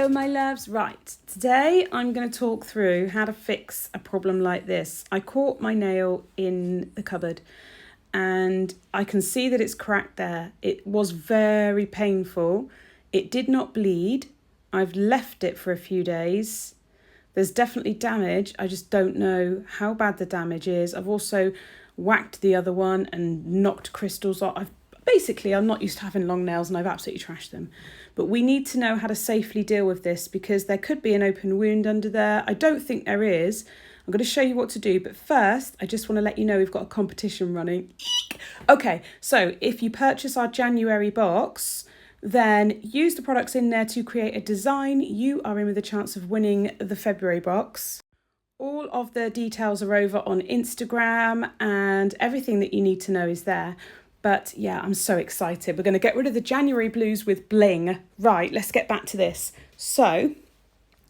Hello, my loves. Right, today I'm going to talk through how to fix a problem like this. I caught my nail in the cupboard and I can see that it's cracked there. It was very painful. It did not bleed. I've left it for a few days. There's definitely damage. I just don't know how bad the damage is. I've also whacked the other one and knocked crystals off. I'm not used to having long nails and I've absolutely trashed them. But we need to know how to safely deal with this because there could be an open wound under there. I don't think there is. I'm going to show you what to do. But first, I just want to let you know we've got a competition running. Okay, so if you purchase our January box, then use the products in there to create a design. You are in with a chance of winning the February box. All of the details are over on Instagram and everything that you need to know is there. But yeah, I'm so excited. We're going to get rid of the January blues with bling. Right, let's get back to this. So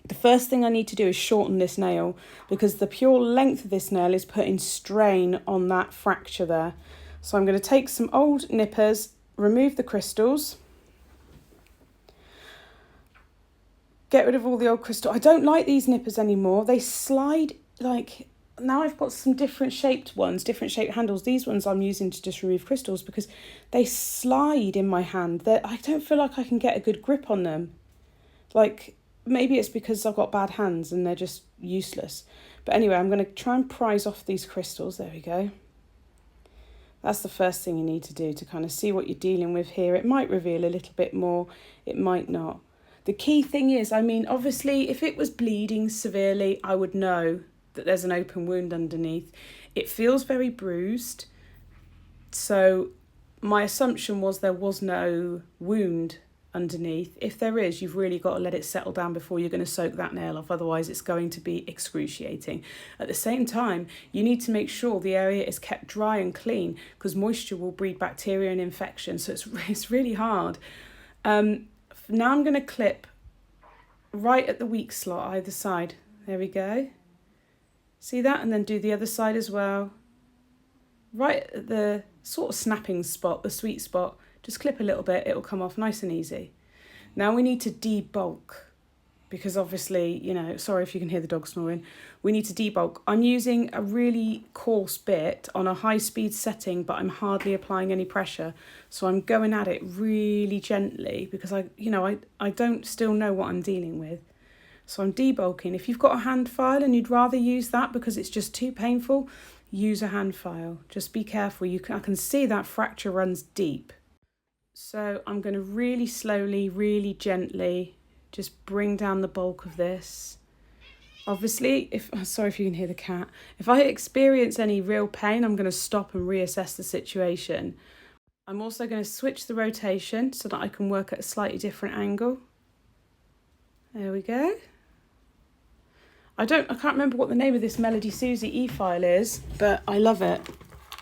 the first thing I need to do is shorten this nail because the pure length of this nail is putting strain on that fracture there. So I'm going to take some old nippers, remove the crystals, get rid of all the old crystal. I don't like these nippers anymore. They slide like... Now I've got some different shaped ones, different shaped handles. These ones I'm using to just remove crystals because they slide in my hand. I don't feel like I can get a good grip on them. Like, maybe it's because I've got bad hands and they're just useless. But anyway, I'm going to try and prise off these crystals. There we go. That's the first thing you need to do to kind of see what you're dealing with here. It might reveal a little bit more. It might not. The key thing is, obviously, if it was bleeding severely, I would know that there's an open wound underneath. It feels very bruised. So my assumption was there was no wound underneath. If there is, you've really got to let it settle down before you're going to soak that nail off. Otherwise, it's going to be excruciating. At the same time, you need to make sure the area is kept dry and clean because moisture will breed bacteria and infection. So it's really hard. Now I'm going to clip right at the weak slot either side. There we go. See that? And then do the other side as well. Right at the sort of snapping spot, the sweet spot. Just clip a little bit, it'll come off nice and easy. Now we need to debulk because obviously, sorry if you can hear the dog snoring. We need to debulk. I'm using a really coarse bit on a high speed setting, but I'm hardly applying any pressure. So I'm going at it really gently because I don't still know what I'm dealing with. So I'm debulking. If you've got a hand file and you'd rather use that because it's just too painful, use a hand file. Just be careful. I can see that fracture runs deep. So I'm going to really slowly, really gently just bring down the bulk of this. Obviously, sorry if you can hear the cat. If I experience any real pain, I'm going to stop and reassess the situation. I'm also going to switch the rotation so that I can work at a slightly different angle. There we go. I can't remember what the name of this Melody Susie e-file is, but I love it.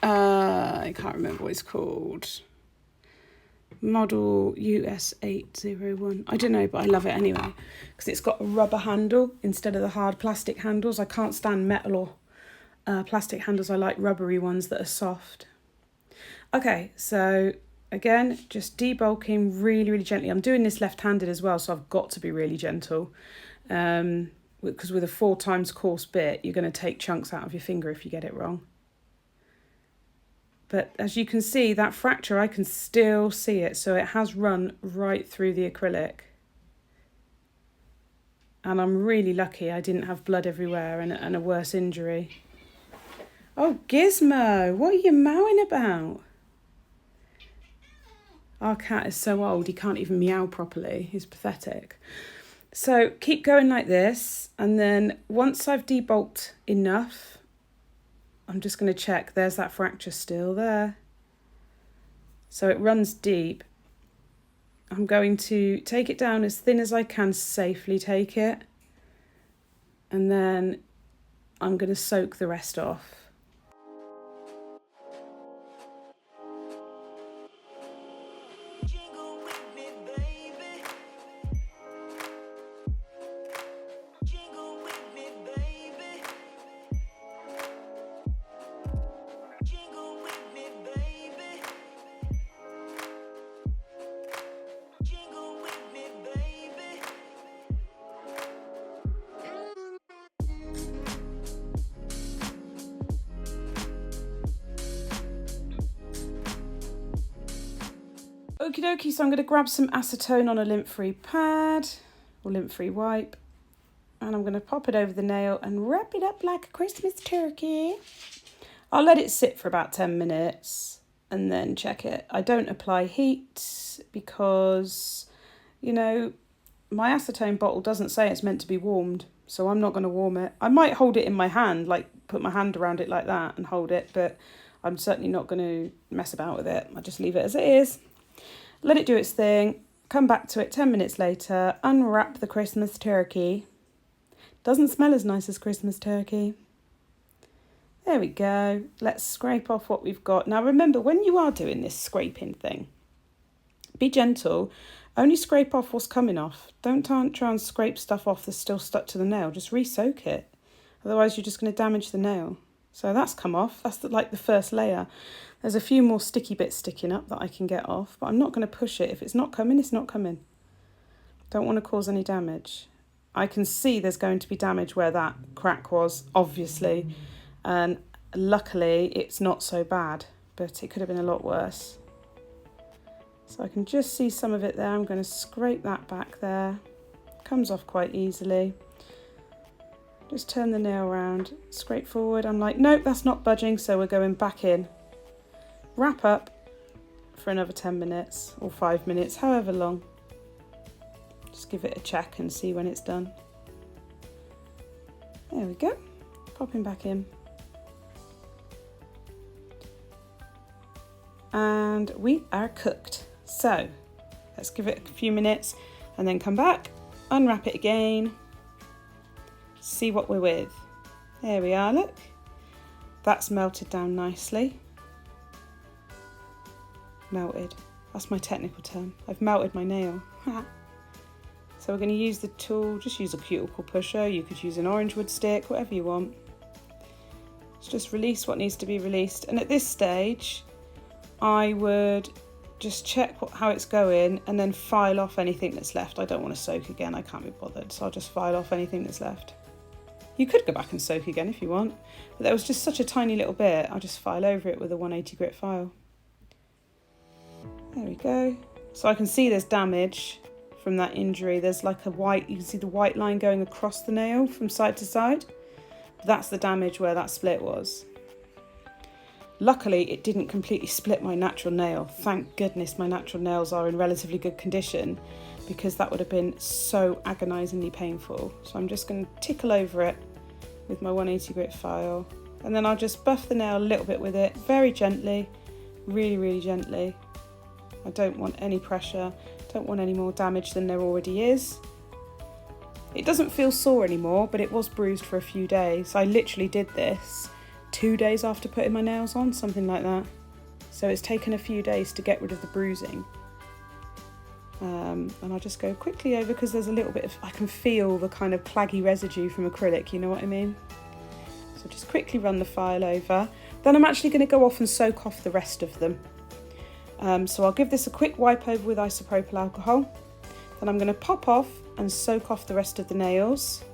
I can't remember what it's called. Model US801. I don't know, but I love it anyway because it's got a rubber handle instead of the hard plastic handles. I can't stand metal or plastic handles. I like rubbery ones that are soft. Okay, so again, just debulking really, really gently. I'm doing this left-handed as well, so I've got to be really gentle. Because with a 4 times coarse bit, you're going to take chunks out of your finger if you get it wrong. But as you can see, that fracture, I can still see it. So it has run right through the acrylic. And I'm really lucky I didn't have blood everywhere and a worse injury. Oh, Gizmo, what are you mowing about? Our cat is so old, he can't even meow properly. He's pathetic. So keep going like this. And then once I've debulked enough, I'm just going to check. There's that fracture still there. So it runs deep. I'm going to take it down as thin as I can, safely take it. And then I'm going to soak the rest off. Okie dokie, so I'm going to grab some acetone on a lint-free pad or lint-free wipe, and I'm going to pop it over the nail and wrap it up like a Christmas turkey. I'll let it sit for about 10 minutes and then check it. I don't apply heat because, you know, my acetone bottle doesn't say it's meant to be warmed, so I'm not going to warm it. I might hold it in my hand, like put my hand around it like that and hold it, but I'm certainly not going to mess about with it. I'll just leave it as it is. Let it do its thing, come back to it 10 minutes later, unwrap the Christmas turkey. Doesn't smell as nice as Christmas turkey. There we go. Let's scrape off what we've got. Now remember, when you are doing this scraping thing, be gentle. Only scrape off what's coming off. Don't try and scrape stuff off that's still stuck to the nail. Just re-soak it. Otherwise you're just going to damage the nail. So that's come off. That's like the first layer. There's a few more sticky bits sticking up that I can get off, but I'm not going to push it. If it's not coming, it's not coming. Don't want to cause any damage. I can see there's going to be damage where that crack was, obviously, and luckily it's not so bad, but it could have been a lot worse. So I can just see some of it there. I'm going to scrape that back there. Comes off quite easily. Just turn the nail around, scrape forward. I'm like, nope, that's not budging, so we're going back in. Wrap up for another 10 minutes or 5 minutes, however long. Just give it a check and see when it's done. There we go. Popping back in. And we are cooked. So let's give it a few minutes and then come back, unwrap it again, see what we're with. There we are, look. That's melted down nicely. Melted. That's my technical term. I've melted my nail. So we're going to use the tool, just use a cuticle pusher. You could use an orange wood stick, whatever you want. Let's just release what needs to be released. And at this stage, I would just check how it's going and then file off anything that's left. I don't want to soak again, I can't be bothered. So I'll just file off anything that's left. You could go back and soak again if you want, but there was just such a tiny little bit. I'll just file over it with a 180 grit file. There we go. So I can see there's damage from that injury. There's like a white, you can see the white line going across the nail from side to side. That's the damage where that split was. Luckily, it didn't completely split my natural nail. Thank goodness my natural nails are in relatively good condition, because that would have been so agonisingly painful. So I'm just going to tickle over it with my 180 grit file, and then I'll just buff the nail a little bit with it, very gently, really, really gently. I don't want any pressure, don't want any more damage than there already is. It doesn't feel sore anymore, but it was bruised for a few days. I literally did this 2 days after putting my nails on, something like that. So it's taken a few days to get rid of the bruising. And I'll just go quickly over because there's a little bit of, I can feel the kind of claggy residue from acrylic, you know what I mean? So just quickly run the file over. Then I'm actually going to go off and soak off the rest of them. So I'll give this a quick wipe over with isopropyl alcohol. Then I'm going to pop off and soak off the rest of the nails.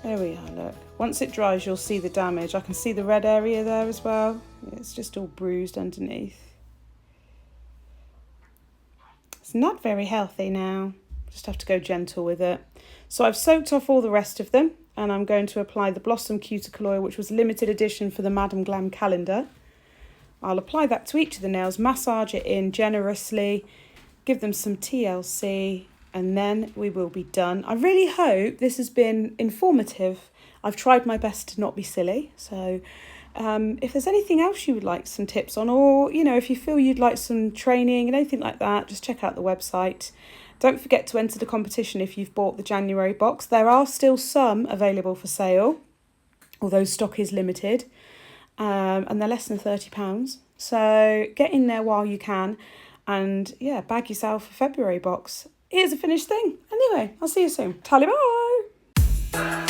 There we are, look. Once it dries, you'll see the damage. I can see the red area there as well. It's just all bruised underneath. It's not very healthy now. Just have to go gentle with it. So I've soaked off all the rest of them, and I'm going to apply the Blossom Cuticle Oil, which was limited edition for the Madam Glam calendar. I'll apply that to each of the nails, massage it in generously, give them some TLC, and then we will be done. I really hope this has been informative. I've tried my best to not be silly. So if there's anything else you would like some tips on, or, you know, if you feel you'd like some training and anything like that, just check out the website. Don't forget to enter the competition if you've bought the January box. There are still some available for sale, although stock is limited. And they're less than £30. So get in there while you can, and yeah, bag yourself a February box. Here's a finished thing. Anyway, I'll see you soon. Tally bye!